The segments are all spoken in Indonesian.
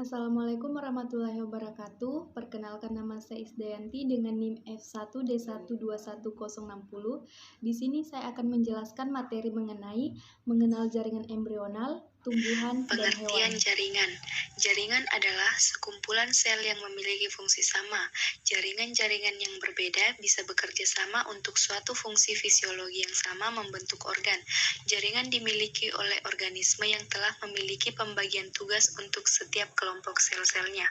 Assalamualaikum warahmatullahi wabarakatuh. Perkenalkan nama saya Isdayanti dengan NIM F1D1211060. Di sini saya akan menjelaskan materi mengenai mengenal jaringan embrional, tumbuhan, dan hewan. Pengertian jaringan. Jaringan adalah sekumpulan sel yang memiliki fungsi sama. Jaringan-jaringan yang berbeda bisa bekerja sama untuk suatu fungsi fisiologi yang sama membentuk organ. Jaringan dimiliki oleh organisme yang telah memiliki pembagian tugas untuk setiap kelompok sel-selnya.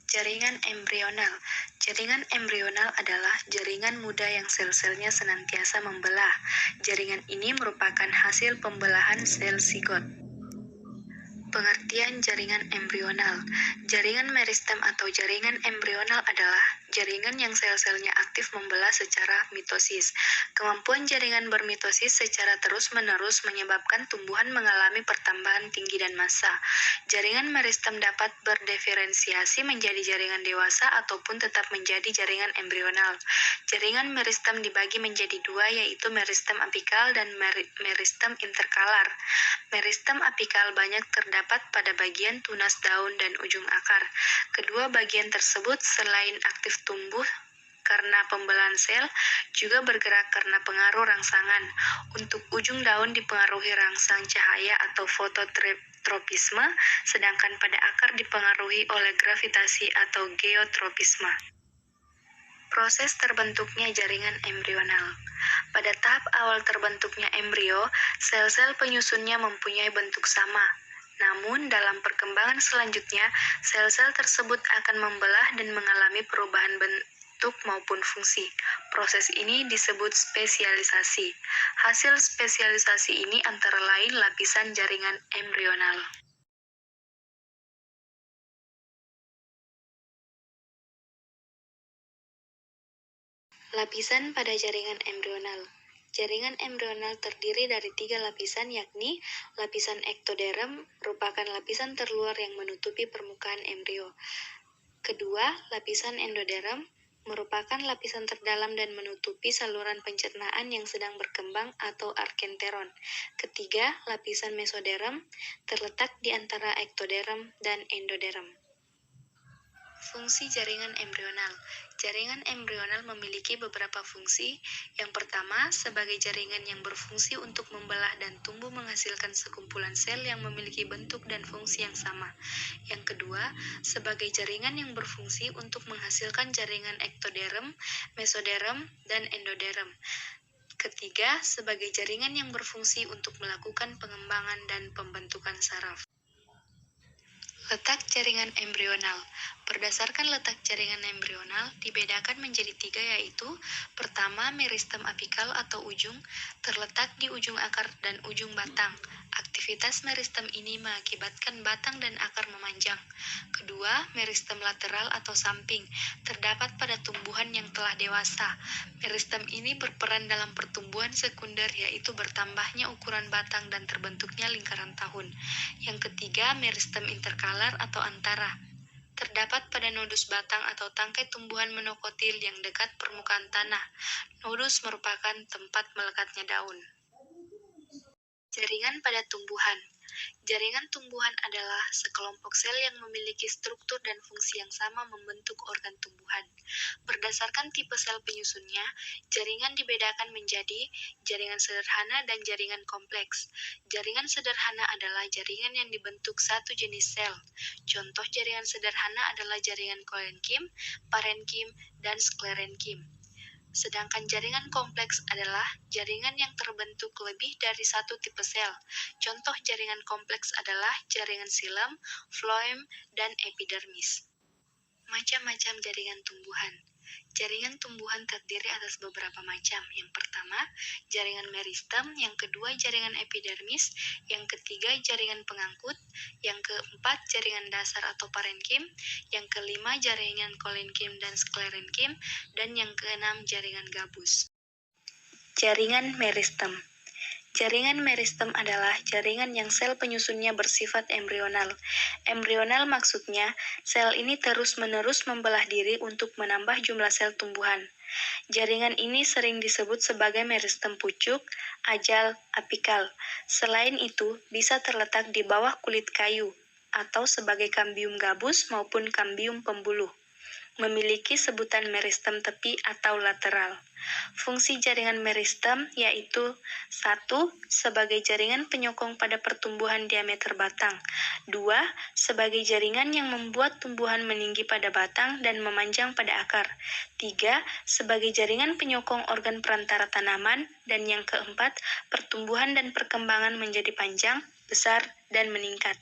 Jaringan embrional. Jaringan embrional adalah jaringan muda yang sel-selnya senantiasa membelah. Jaringan ini merupakan hasil pembelahan sel sigot. Pengertian jaringan embrional. Jaringan meristem atau jaringan embrional adalah jaringan yang sel-selnya aktif membelah secara mitosis. Kemampuan jaringan bermitosis secara terus-menerus menyebabkan tumbuhan mengalami pertambahan tinggi dan massa. Jaringan meristem dapat berdiferensiasi menjadi jaringan dewasa ataupun tetap menjadi jaringan embrional. Jaringan meristem dibagi menjadi dua, yaitu meristem apikal dan meristem interkalar. Meristem apikal banyak terdapat pada bagian tunas daun dan ujung akar. Kedua bagian tersebut selain aktif tumbuh karena pembelahan sel, juga bergerak karena pengaruh rangsangan. Untuk ujung daun dipengaruhi rangsang cahaya atau fototropisme, sedangkan pada akar dipengaruhi oleh gravitasi atau geotropisme. Proses terbentuknya jaringan embrional. Pada tahap awal terbentuknya embrio, sel-sel penyusunnya mempunyai bentuk sama. Namun, dalam perkembangan selanjutnya, sel-sel tersebut akan membelah dan mengalami perubahan bentuk maupun fungsi. Proses ini disebut spesialisasi. Hasil spesialisasi ini antara lain lapisan jaringan embrional. Lapisan pada jaringan embrional. Jaringan embrional terdiri dari 3 lapisan, yakni lapisan ektoderm merupakan lapisan terluar yang menutupi permukaan embrio. Kedua, lapisan endoderm merupakan lapisan terdalam dan menutupi saluran pencernaan yang sedang berkembang atau arkenteron. Ketiga, lapisan mesoderm terletak di antara ektoderm dan endoderm. Fungsi jaringan embrional. Jaringan embrional memiliki beberapa fungsi. Yang pertama, sebagai jaringan yang berfungsi untuk membelah dan tumbuh menghasilkan sekumpulan sel yang memiliki bentuk dan fungsi yang sama. Yang kedua, sebagai jaringan yang berfungsi untuk menghasilkan jaringan ektoderm, mesoderm, dan endoderm. Ketiga, sebagai jaringan yang berfungsi untuk melakukan pengembangan dan pembentukan saraf. Letak jaringan embrional. Berdasarkan letak jaringan embrional dibedakan menjadi 3, yaitu pertama, meristem apikal atau ujung, terletak di ujung akar dan ujung batang. Aktivitas meristem ini mengakibatkan batang dan akar memanjang. Kedua, meristem lateral atau samping, terdapat pada tumbuhan yang telah dewasa. Meristem ini berperan dalam pertumbuhan sekunder, yaitu bertambahnya ukuran batang dan terbentuknya lingkaran tahun. Yang ketiga, meristem interkalar atau antara, terdapat pada nodus batang atau tangkai tumbuhan monokotil yang dekat permukaan tanah. Nodus merupakan tempat melekatnya daun. Jaringan pada tumbuhan. Jaringan tumbuhan adalah sekelompok sel yang memiliki struktur dan fungsi yang sama membentuk organ tumbuhan. Berdasarkan tipe sel penyusunnya, jaringan dibedakan menjadi jaringan sederhana dan jaringan kompleks. Jaringan sederhana adalah jaringan yang dibentuk satu jenis sel. Contoh jaringan sederhana adalah jaringan koenkim, parenkim, dan sklerenkim. Sedangkan jaringan kompleks adalah jaringan yang terbentuk lebih dari satu tipe sel. Contoh jaringan kompleks adalah jaringan xilem, floem, dan epidermis. Macam-macam jaringan tumbuhan. Jaringan tumbuhan terdiri atas beberapa macam. Yang pertama, jaringan meristem, yang kedua jaringan epidermis, yang ketiga jaringan pengangkut, yang keempat jaringan dasar atau parenkim, yang kelima jaringan koenkim dan sklerenkim, dan yang keenam jaringan gabus. Jaringan meristem. Jaringan meristem adalah jaringan yang sel penyusunnya bersifat embrional. Embrional maksudnya, sel ini terus-menerus membelah diri untuk menambah jumlah sel tumbuhan. Jaringan ini sering disebut sebagai meristem pucuk, ajal, apikal. Selain itu, bisa terletak di bawah kulit kayu. atau sebagai kambium gabus maupun kambium pembuluh. Memiliki sebutan meristem tepi atau lateral. Fungsi jaringan meristem yaitu 1. Sebagai jaringan penyokong pada pertumbuhan diameter batang. 2. Sebagai jaringan yang membuat tumbuhan meninggi pada batang dan memanjang pada akar. 3. Sebagai jaringan penyokong organ perantara tanaman. Dan yang keempat, pertumbuhan dan perkembangan menjadi panjang, besar, dan meningkat.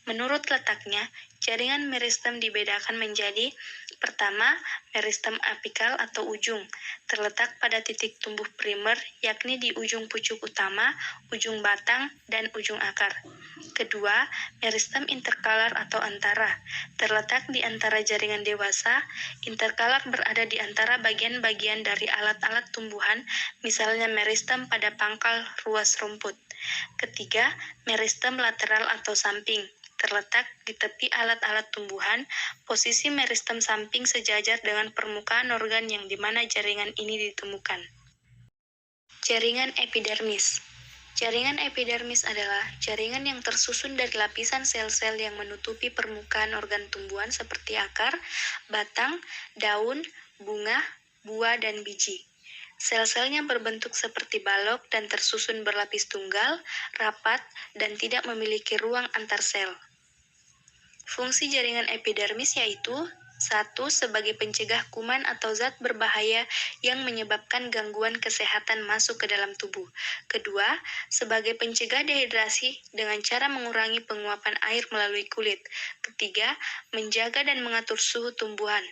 Menurut letaknya, jaringan meristem dibedakan menjadi: pertama, meristem apikal atau ujung, terletak pada titik tumbuh primer, yakni di ujung pucuk utama, ujung batang, dan ujung akar. Kedua, meristem interkalar atau antara, terletak di antara jaringan dewasa. Interkalar berada di antara bagian-bagian dari alat-alat tumbuhan, misalnya meristem pada pangkal ruas rumput. Ketiga, meristem lateral atau samping, terletak di tepi alat-alat tumbuhan. Posisi meristem samping sejajar dengan permukaan organ yang di mana jaringan ini ditemukan. Jaringan epidermis. Jaringan epidermis adalah jaringan yang tersusun dari lapisan sel-sel yang menutupi permukaan organ tumbuhan seperti akar, batang, daun, bunga, buah, dan biji. Sel-selnya berbentuk seperti balok dan tersusun berlapis tunggal, rapat, dan tidak memiliki ruang antar sel. Fungsi jaringan epidermis yaitu: 1. Sebagai pencegah kuman atau zat berbahaya yang menyebabkan gangguan kesehatan masuk ke dalam tubuh. Kedua, sebagai pencegah dehidrasi dengan cara mengurangi penguapan air melalui kulit. Ketiga, menjaga dan mengatur suhu tumbuhan.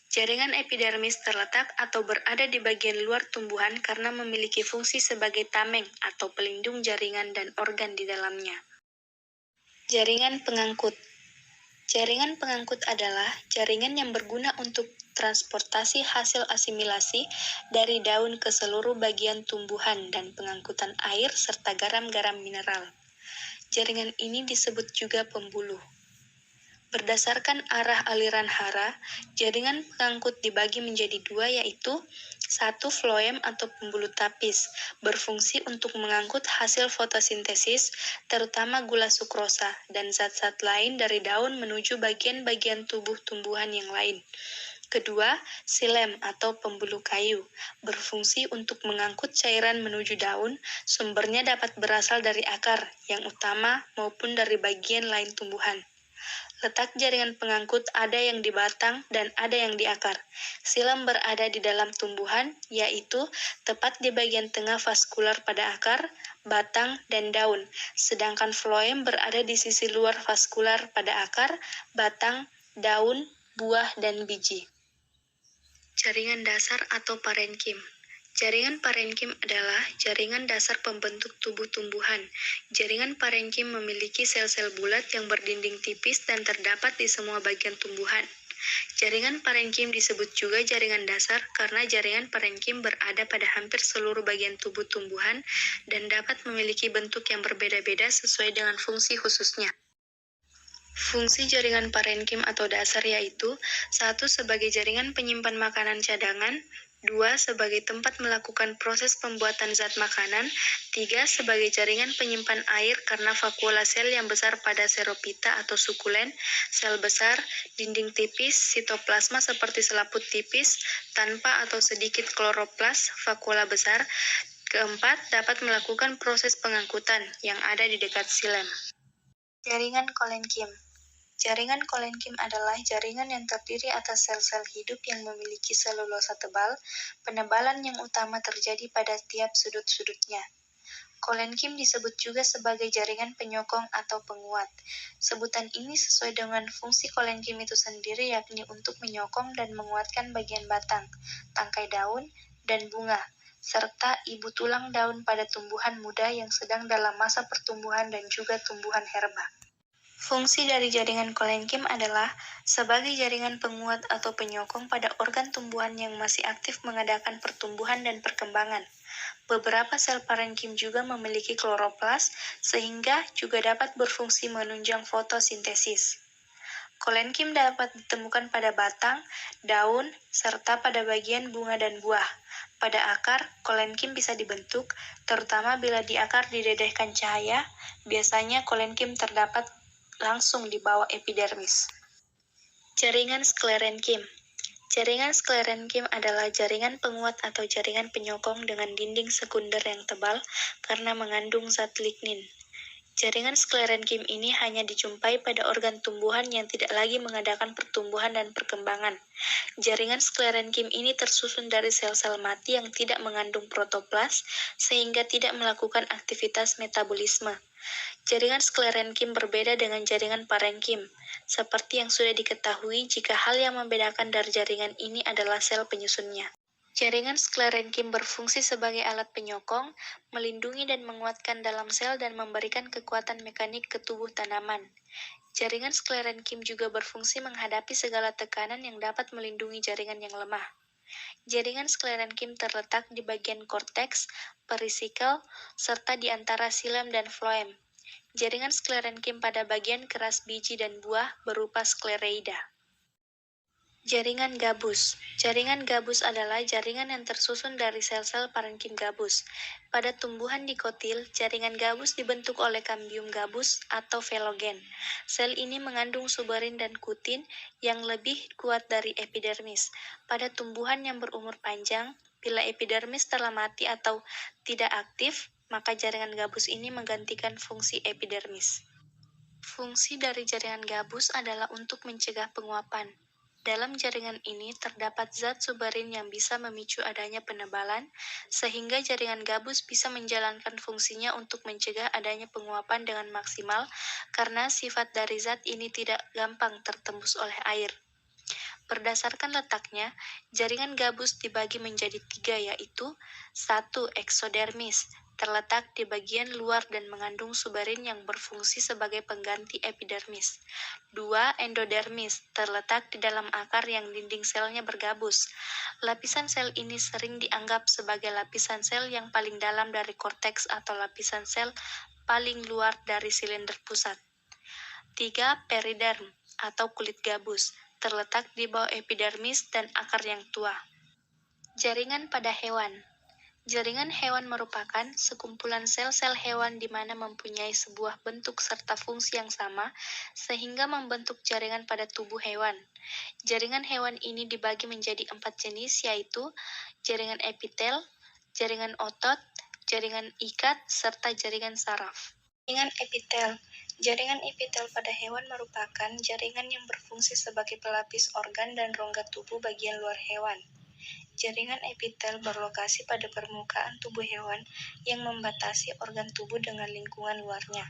Jaringan epidermis terletak atau berada di bagian luar tumbuhan karena memiliki fungsi sebagai tameng atau pelindung jaringan dan organ di dalamnya. Jaringan pengangkut. Jaringan pengangkut adalah jaringan yang berguna untuk transportasi hasil asimilasi dari daun ke seluruh bagian tumbuhan dan pengangkutan air serta garam-garam mineral. Jaringan ini disebut juga pembuluh. Berdasarkan arah aliran hara, jaringan pengangkut dibagi menjadi dua, yaitu: 1. Floem atau pembuluh tapis, berfungsi untuk mengangkut hasil fotosintesis, terutama gula sukrosa, dan zat-zat lain dari daun menuju bagian-bagian tubuh tumbuhan yang lain. Kedua, silem atau pembuluh kayu, berfungsi untuk mengangkut cairan menuju daun. Sumbernya dapat berasal dari akar yang utama maupun dari bagian lain tumbuhan. Letak jaringan pengangkut ada yang di batang dan ada yang di akar. Silem berada di dalam tumbuhan, yaitu tepat di bagian tengah vaskular pada akar, batang, dan daun, sedangkan floem berada di sisi luar vaskular pada akar, batang, daun, buah, dan biji. Jaringan dasar atau parenkim. Jaringan parenkim adalah jaringan dasar pembentuk tubuh tumbuhan. Jaringan parenkim memiliki sel-sel bulat yang berdinding tipis dan terdapat di semua bagian tumbuhan. Jaringan parenkim disebut juga jaringan dasar karena jaringan parenkim berada pada hampir seluruh bagian tubuh tumbuhan dan dapat memiliki bentuk yang berbeda-beda sesuai dengan fungsi khususnya. Fungsi jaringan parenkim atau dasar yaitu: 1. Sebagai jaringan penyimpan makanan cadangan. 2. Sebagai tempat melakukan proses pembuatan zat makanan. 3. Sebagai jaringan penyimpan air karena vakuola sel yang besar pada seropita atau sukulen, sel besar, dinding tipis, sitoplasma seperti selaput tipis, tanpa atau sedikit kloroplas, vakuola besar. Keempat, dapat melakukan proses pengangkutan yang ada di dekat silem. Jaringan kolenkim. Jaringan kolenkim adalah jaringan yang terdiri atas sel-sel hidup yang memiliki selulosa tebal. Penebalan yang utama terjadi pada tiap sudut-sudutnya. Kolenkim disebut juga sebagai jaringan penyokong atau penguat. Sebutan ini sesuai dengan fungsi kolenkim itu sendiri, yakni untuk menyokong dan menguatkan bagian batang, tangkai daun, dan bunga, serta ibu tulang daun pada tumbuhan muda yang sedang dalam masa pertumbuhan dan juga tumbuhan herba. Fungsi dari jaringan kolenkim adalah sebagai jaringan penguat atau penyokong pada organ tumbuhan yang masih aktif mengadakan pertumbuhan dan perkembangan. Beberapa sel parenkim juga memiliki kloroplas, sehingga juga dapat berfungsi menunjang fotosintesis. Kolenkim dapat ditemukan pada batang, daun, serta pada bagian bunga dan buah. Pada akar, kolenkim bisa dibentuk, terutama bila di akar didedehkan cahaya. Biasanya kolenkim terdapat langsung di bawah epidermis. Jaringan sklerenkim. Jaringan sklerenkim adalah jaringan penguat atau jaringan penyokong dengan dinding sekunder yang tebal karena mengandung zat lignin. Jaringan sklerenkim ini hanya dijumpai pada organ tumbuhan yang tidak lagi mengadakan pertumbuhan dan perkembangan. Jaringan sklerenkim ini tersusun dari sel-sel mati yang tidak mengandung protoplas sehingga tidak melakukan aktivitas metabolisme. Jaringan sklerenkim berbeda dengan jaringan parenkim, seperti yang sudah diketahui jika hal yang membedakan dari jaringan ini adalah sel penyusunnya. Jaringan sklerenkim berfungsi sebagai alat penyokong, melindungi dan menguatkan dalam sel dan memberikan kekuatan mekanik ke tubuh tanaman. Jaringan sklerenkim juga berfungsi menghadapi segala tekanan yang dapat melindungi jaringan yang lemah. Jaringan sklerenkim terletak di bagian korteks, perisikel, serta di antara xilem dan floem. Jaringan sklerenkim pada bagian keras biji dan buah berupa sklereida. Jaringan gabus. Jaringan gabus adalah jaringan yang tersusun dari sel-sel parenkim gabus. Pada tumbuhan dikotil, jaringan gabus dibentuk oleh kambium gabus atau velogen. Sel ini mengandung suberin dan kutin yang lebih kuat dari epidermis. Pada tumbuhan yang berumur panjang, bila epidermis telah mati atau tidak aktif, maka jaringan gabus ini menggantikan fungsi epidermis. Fungsi dari jaringan gabus adalah untuk mencegah penguapan. Dalam jaringan ini terdapat zat suberin yang bisa memicu adanya penebalan, sehingga jaringan gabus bisa menjalankan fungsinya untuk mencegah adanya penguapan dengan maksimal karena sifat dari zat ini tidak gampang tertembus oleh air. Berdasarkan letaknya, jaringan gabus dibagi menjadi 3 yaitu 1. Eksodermis, terletak di bagian luar dan mengandung suberin yang berfungsi sebagai pengganti epidermis. 2. Endodermis, terletak di dalam akar yang dinding selnya bergabus. Lapisan sel ini sering dianggap sebagai lapisan sel yang paling dalam dari korteks atau lapisan sel paling luar dari silinder pusat. 3. Periderm, atau kulit gabus, terletak di bawah epidermis dan akar yang tua. Jaringan pada hewan. Jaringan hewan merupakan sekumpulan sel-sel hewan di mana mempunyai sebuah bentuk serta fungsi yang sama, sehingga membentuk jaringan pada tubuh hewan. Jaringan hewan ini dibagi menjadi 4 jenis, yaitu jaringan epitel, jaringan otot, jaringan ikat, serta jaringan saraf. Jaringan epitel. Jaringan epitel pada hewan merupakan jaringan yang berfungsi sebagai pelapis organ dan rongga tubuh bagian luar hewan. Jaringan epitel berlokasi pada permukaan tubuh hewan yang membatasi organ tubuh dengan lingkungan luarnya.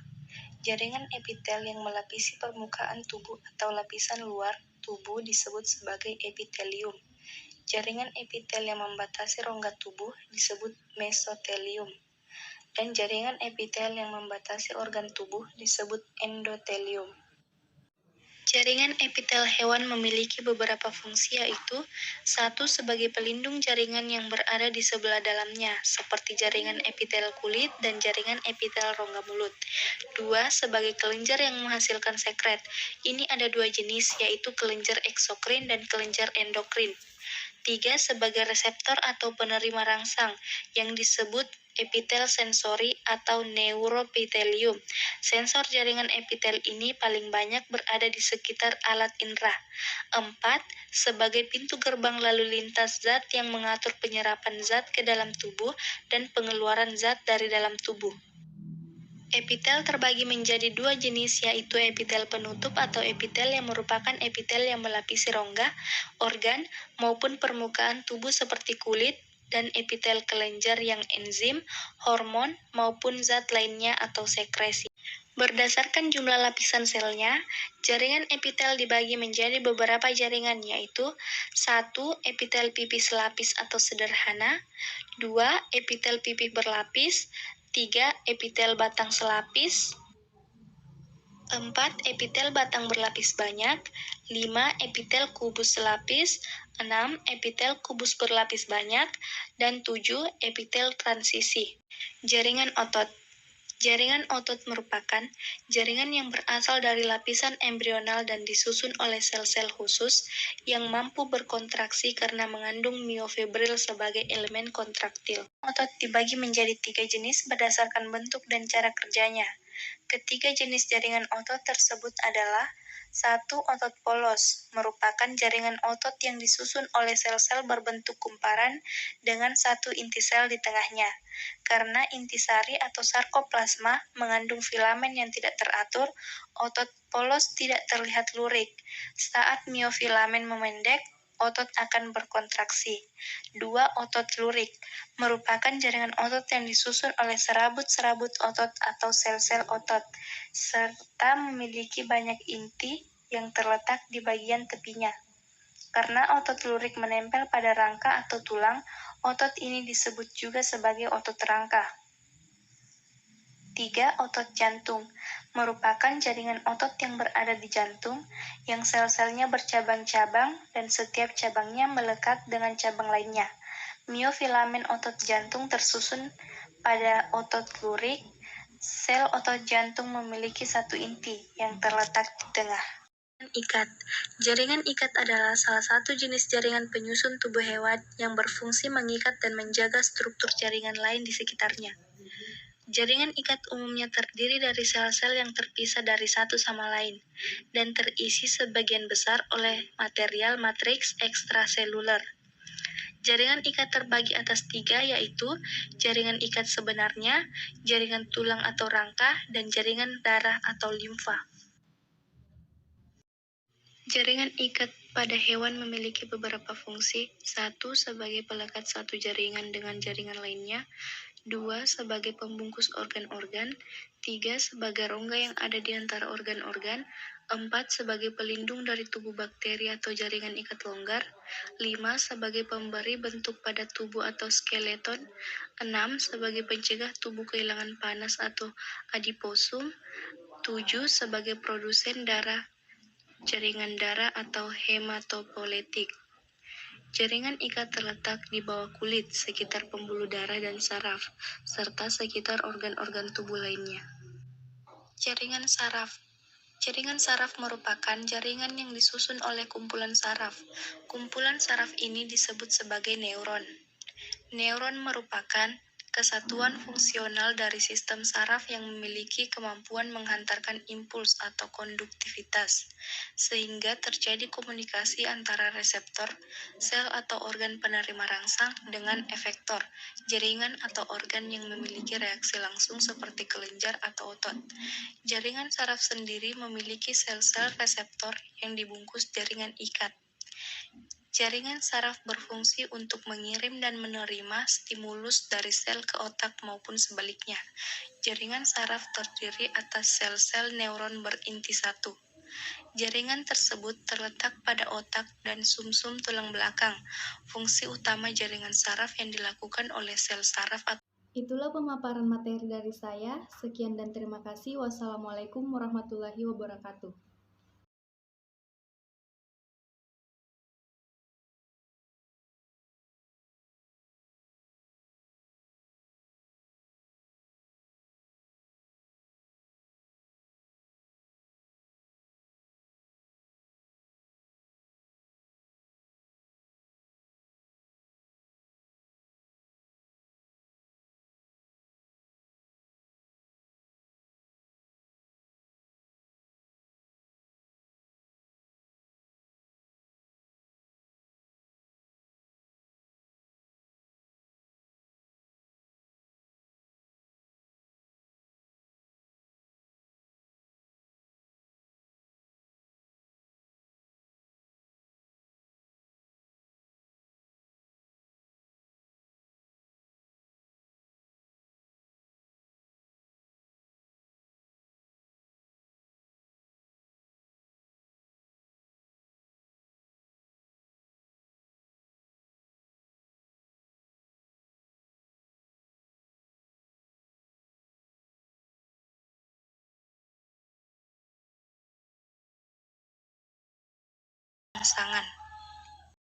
Jaringan epitel yang melapisi permukaan tubuh atau lapisan luar tubuh disebut sebagai epitelium. Jaringan epitel yang membatasi rongga tubuh disebut mesotelium. Dan jaringan epitel yang membatasi organ tubuh disebut endotelium. Jaringan epitel hewan memiliki beberapa fungsi, yaitu 1. Sebagai pelindung jaringan yang berada di sebelah dalamnya, seperti jaringan epitel kulit dan jaringan epitel rongga mulut. 2. Sebagai kelenjar yang menghasilkan sekret. Ini ada 2 jenis, yaitu kelenjar eksokrin dan kelenjar endokrin. 3. Sebagai reseptor atau penerima rangsang, yang disebut epitel sensori atau neuropitelium. Sensor jaringan epitel ini paling banyak berada di sekitar alat indera. 4. Sebagai pintu gerbang lalu lintas zat yang mengatur penyerapan zat ke dalam tubuh dan pengeluaran zat dari dalam tubuh. Epitel terbagi menjadi 2 jenis, yaitu epitel penutup atau epitel yang merupakan epitel yang melapisi rongga, organ, maupun permukaan tubuh seperti kulit, dan epitel kelenjar yang enzim, hormon, maupun zat lainnya atau sekresi. Berdasarkan jumlah lapisan selnya, jaringan epitel dibagi menjadi beberapa jaringan, yaitu 1. Epitel pipih selapis atau sederhana, 2. Epitel pipih berlapis, 3. Epitel batang selapis, 4. Epitel batang berlapis banyak, 5. Epitel kubus selapis, 6. Epitel kubus berlapis banyak, dan 7. Epitel transisi. Jaringan otot. Jaringan otot merupakan jaringan yang berasal dari lapisan embrional dan disusun oleh sel-sel khusus yang mampu berkontraksi karena mengandung miofibril sebagai elemen kontraktil. Otot dibagi menjadi 3 jenis berdasarkan bentuk dan cara kerjanya. Ketiga jenis jaringan otot tersebut adalah: 1. Otot polos, merupakan jaringan otot yang disusun oleh sel-sel berbentuk kumparan dengan satu inti sel di tengahnya. Karena intisari atau sarkoplasma mengandung filamen yang tidak teratur, otot polos tidak terlihat lurik. Saat miofilamen memendek, otot akan berkontraksi. 2. Otot lurik, merupakan jaringan otot yang disusun oleh serabut-serabut otot atau sel-sel otot, serta memiliki banyak inti yang terletak di bagian tepinya. Karena otot lurik menempel pada rangka atau tulang, otot ini disebut juga sebagai otot rangka. 3. Otot jantung, merupakan jaringan otot yang berada di jantung, yang sel-selnya bercabang-cabang dan setiap cabangnya melekat dengan cabang lainnya. Miofilamen otot jantung tersusun pada otot lurik. Sel otot jantung memiliki satu inti yang terletak di tengah. Ikat. Jaringan ikat adalah salah satu jenis jaringan penyusun tubuh hewan yang berfungsi mengikat dan menjaga struktur jaringan lain di sekitarnya. Jaringan ikat umumnya terdiri dari sel-sel yang terpisah dari satu sama lain, dan terisi sebagian besar oleh material matriks ekstraseluler. Jaringan ikat terbagi atas 3, yaitu jaringan ikat sebenarnya, jaringan tulang atau rangka, dan jaringan darah atau limfa. Jaringan ikat pada hewan memiliki beberapa fungsi. 1. Sebagai pelekat satu jaringan dengan jaringan lainnya. 2. Sebagai pembungkus organ-organ. 3. Sebagai rongga yang ada di antara organ-organ. 4. Sebagai pelindung dari tubuh bakteri atau jaringan ikat longgar. 5. Sebagai pemberi bentuk pada tubuh atau skeleton. 6. Sebagai pencegah tubuh kehilangan panas atau adiposum. 7. Sebagai produsen darah, jaringan darah atau hematopoietik. Jaringan ikat terletak di bawah kulit, sekitar pembuluh darah dan saraf, serta sekitar organ-organ tubuh lainnya. Jaringan saraf. Jaringan saraf merupakan jaringan yang disusun oleh kumpulan saraf. Kumpulan saraf ini disebut sebagai neuron. Neuron merupakan kesatuan fungsional dari sistem saraf yang memiliki kemampuan menghantarkan impuls atau konduktivitas, sehingga terjadi komunikasi antara reseptor, sel atau organ penerima rangsang, dengan efektor, jaringan atau organ yang memiliki reaksi langsung seperti kelenjar atau otot. Jaringan saraf sendiri memiliki sel-sel reseptor yang dibungkus jaringan ikat. Jaringan saraf berfungsi untuk mengirim dan menerima stimulus dari sel ke otak maupun sebaliknya. Jaringan saraf terdiri atas sel-sel neuron berinti satu. Jaringan tersebut terletak pada otak dan sumsum tulang belakang. Fungsi utama jaringan saraf yang dilakukan oleh sel saraf. Itulah pemaparan materi dari saya. Sekian dan terima kasih. Wassalamualaikum warahmatullahi wabarakatuh. Rangsangan.